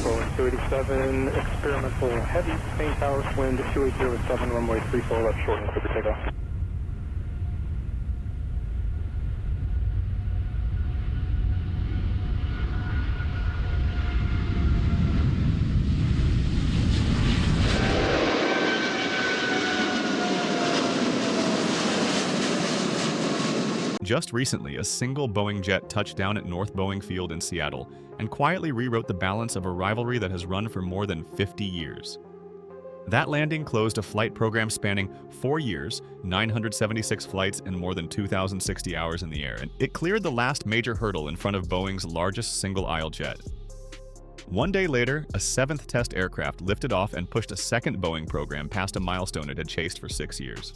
Boeing 287, experimental heavy, main tower, wind 2807, runway 34 left short and clear for takeoff. Just recently, a single Boeing jet touched down at North Boeing Field in Seattle and quietly rewrote the balance of a rivalry that has run for more than 50 years. That landing closed a flight program spanning 4 years, 976 flights, and more than 2,060 hours in the air, and it cleared the last major hurdle in front of Boeing's largest single-aisle jet. One day later, a seventh test aircraft lifted off and pushed a second Boeing program past a milestone it had chased for 6 years.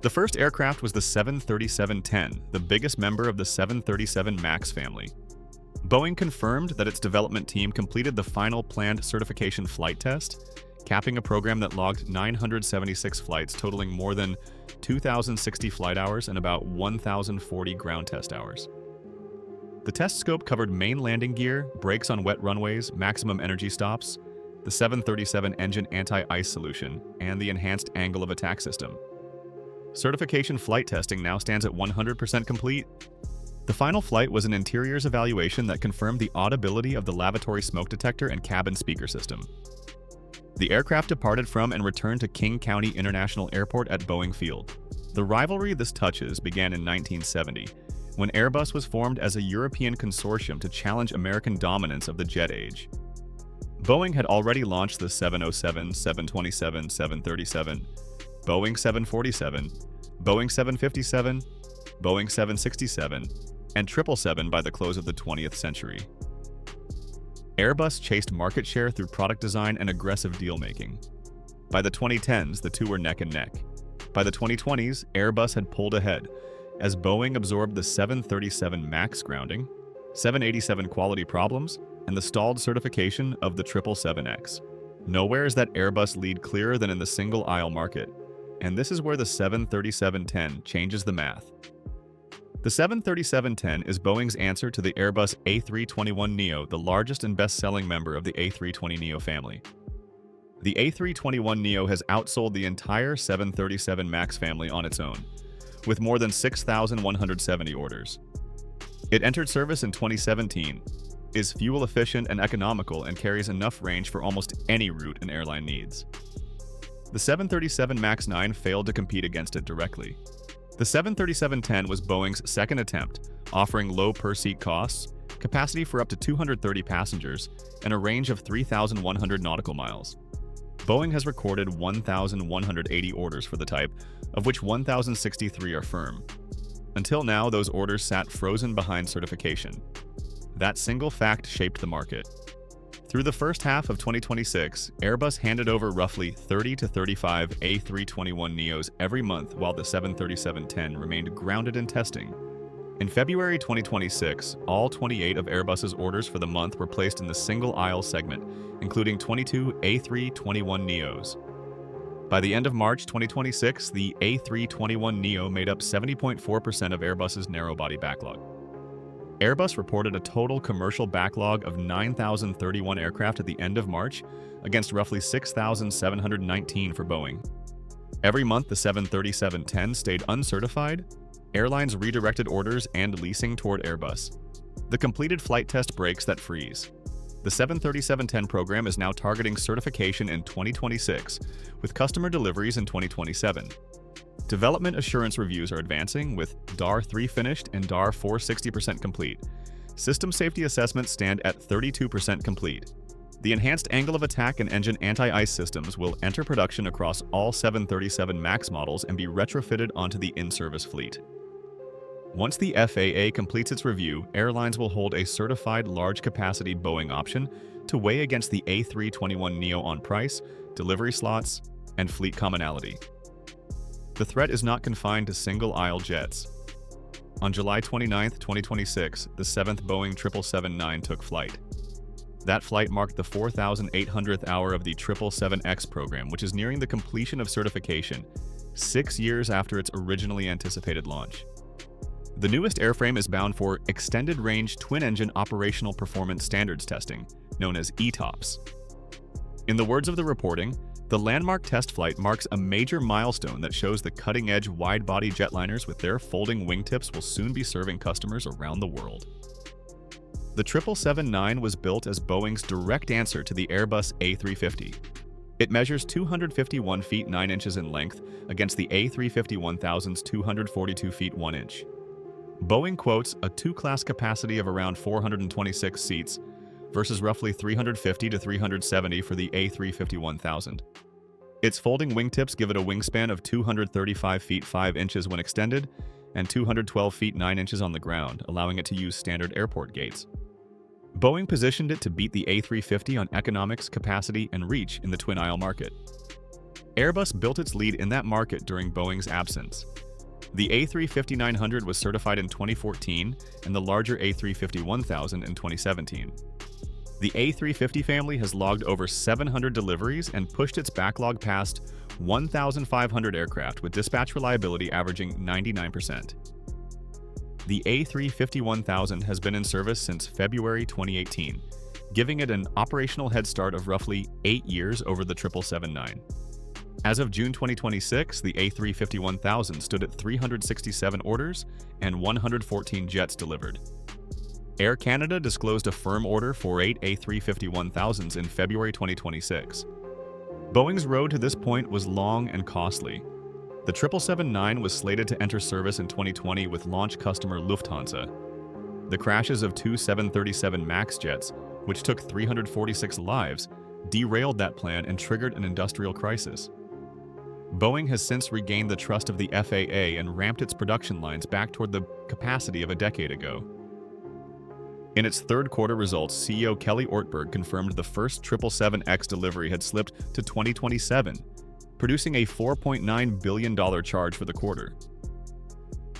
The first aircraft was the 737-10, the biggest member of the 737 MAX family. Boeing confirmed that its development team completed the final planned certification flight test, capping a program that logged 976 flights totaling more than 2,060 flight hours and about 1,040 ground test hours. The test scope covered main landing gear, brakes on wet runways, maximum energy stops, the 737 engine anti-ice solution, and the enhanced angle of attack system. Certification flight testing now stands at 100% complete. The final flight was an interiors evaluation that confirmed the audibility of the lavatory smoke detector and cabin speaker system. The aircraft departed from and returned to King County International Airport at Boeing Field. The rivalry this touches began in 1970, when Airbus was formed as a European consortium to challenge American dominance of the jet age. Boeing had already launched the 707, 727, 737, Boeing 747, Boeing 757, Boeing 767, and 777 by the close of the 20th century. Airbus chased market share through product design and aggressive deal-making. By the 2010s, the two were neck and neck. By the 2020s, Airbus had pulled ahead, as Boeing absorbed the 737 MAX grounding, 787 quality problems, and the stalled certification of the 777X. Nowhere is that Airbus lead clearer than in the single-aisle market. And this is where the 737-10 changes the math. The 737-10 is Boeing's answer to the Airbus A321neo, the largest and best-selling member of the A320neo family. The A321neo has outsold the entire 737 MAX family on its own, with more than 6,170 orders. It entered service in 2017, is fuel-efficient and economical, and carries enough range for almost any route an airline needs. The 737 MAX 9 failed to compete against it directly. The 737-10 was Boeing's second attempt, offering low per-seat costs, capacity for up to 230 passengers, and a range of 3,100 nautical miles. Boeing has recorded 1,180 orders for the type, of which 1,063 are firm. Until now, those orders sat frozen behind certification. That single fact shaped the market. Through the first half of 2026, Airbus handed over roughly 30 to 35 A321neos every month while the 737-10 remained grounded in testing. In February 2026, all 28 of Airbus's orders for the month were placed in the single-aisle segment, including 22 A321neos. By the end of March 2026, the A321neo made up 70.4% of Airbus's narrowbody backlog. Airbus reported a total commercial backlog of 9,031 aircraft at the end of March, against roughly 6,719 for Boeing. Every month the 737-10 stayed uncertified, airlines redirected orders and leasing toward Airbus. The completed flight test breaks that freeze. The 737-10 program is now targeting certification in 2026, with customer deliveries in 2027. Development assurance reviews are advancing, with DAR 3 finished and DAR 4 60% complete. System safety assessments stand at 32% complete. The enhanced angle of attack and engine anti-ice systems will enter production across all 737 MAX models and be retrofitted onto the in-service fleet. Once the FAA completes its review, airlines will hold a certified large-capacity Boeing option to weigh against the A321neo on price, delivery slots, and fleet commonality. The threat is not confined to single-aisle jets. On July 29, 2026, the 7th Boeing 777-9 took flight. That flight marked the 4,800th hour of the 777X program, which is nearing the completion of certification, 6 years after its originally anticipated launch. The newest airframe is bound for Extended Range Twin-Engine Operational Performance Standards testing, known as ETOPS. In the words of the reporting, the landmark test flight marks a major milestone that shows the cutting-edge wide-body jetliners with their folding wingtips will soon be serving customers around the world. The 777-9 was built as Boeing's direct answer to the Airbus A350. It measures 251 feet 9 inches in length against the A350-1000's 242 feet 1 inch. Boeing quotes a two-class capacity of around 426 seats versus roughly 350 to 370 for the A350-1000. Its folding wingtips give it a wingspan of 235 feet 5 inches when extended and 212 feet 9 inches on the ground, allowing it to use standard airport gates. Boeing positioned it to beat the A350 on economics, capacity, and reach in the twin-aisle market. Airbus built its lead in that market during Boeing's absence. The A350-900 was certified in 2014 and the larger A350-1000 in 2017. The A350 family has logged over 700 deliveries and pushed its backlog past 1,500 aircraft, with dispatch reliability averaging 99%. The A350-1000 has been in service since February 2018, giving it an operational head start of roughly 8 years over the 777-9. As of June 2026, the A350-1000 stood at 367 orders and 114 jets delivered. Air Canada disclosed a firm order for 8 A350-1000s in February 2026. Boeing's road to this point was long and costly. The 777-9 was slated to enter service in 2020 with launch customer Lufthansa. The crashes of two 737 MAX jets, which took 346 lives, derailed that plan and triggered an industrial crisis. Boeing has since regained the trust of the FAA and ramped its production lines back toward the capacity of a decade ago. In its third quarter results, CEO Kelly Ortberg confirmed the first 777X delivery had slipped to 2027, producing a $4.9 billion charge for the quarter.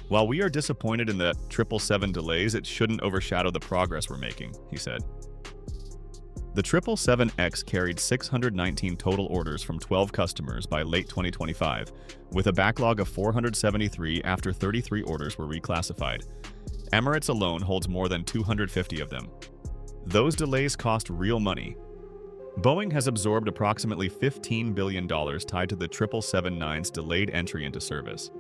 While we are disappointed in the 777 delays, it shouldn't overshadow the progress we're making, he said. The 777X carried 619 total orders from 12 customers by late 2025, with a backlog of 473 after 33 orders were reclassified. Emirates alone holds more than 250 of them. Those delays cost real money. Boeing has absorbed approximately $15 billion tied to the 777-9's delayed entry into service.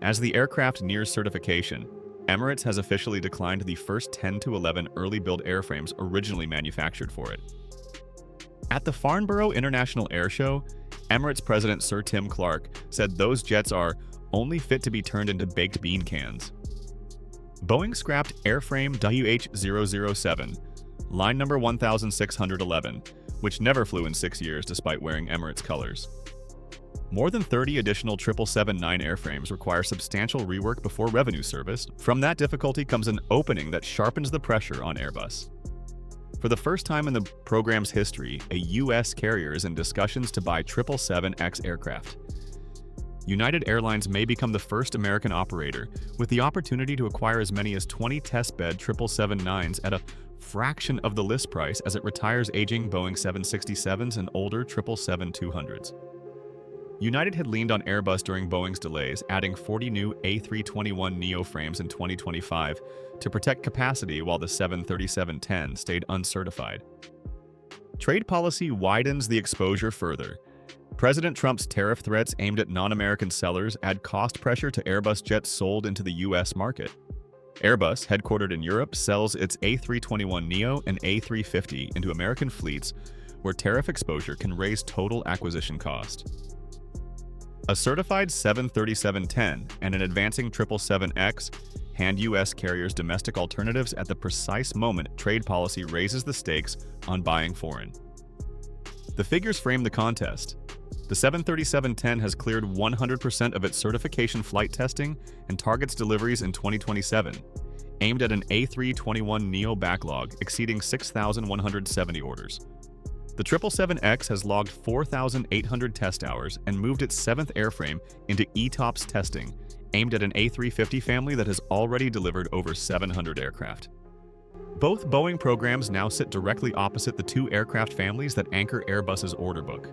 As the aircraft nears certification, Emirates has officially declined the first 10 to 11 early-build airframes originally manufactured for it. At the Farnborough International Air Show, Emirates President Sir Tim Clark said those jets are only fit to be turned into baked bean cans. Boeing scrapped airframe WH-007, line number 1611, which never flew in 6 years despite wearing Emirates colors. More than 30 additional 777-9 airframes require substantial rework before revenue service. From that difficulty comes an opening that sharpens the pressure on Airbus. For the first time in the program's history, a U.S. carrier is in discussions to buy 777X aircraft. United Airlines may become the first American operator with the opportunity to acquire as many as 20 test-bed 777-9s at a fraction of the list price as it retires aging Boeing 767s and older 777-200s. United had leaned on Airbus during Boeing's delays, adding 40 new A321neo frames in 2025 to protect capacity while the 737-10 stayed uncertified. Trade policy widens the exposure further. President Trump's tariff threats aimed at non-American sellers add cost pressure to Airbus jets sold into the U.S. market. Airbus, headquartered in Europe, sells its A321neo and A350 into American fleets where tariff exposure can raise total acquisition cost. A certified 737-10 and an advancing 777X hand U.S. carriers domestic alternatives at the precise moment trade policy raises the stakes on buying foreign. The figures frame the contest. The 737-10 has cleared 100% of its certification flight testing and targets deliveries in 2027, aimed at an A321neo backlog exceeding 6,170 orders. The 777X has logged 4,800 test hours and moved its seventh airframe into ETOPS testing, aimed at an A350 family that has already delivered over 700 aircraft. Both Boeing programs now sit directly opposite the two aircraft families that anchor Airbus's order book.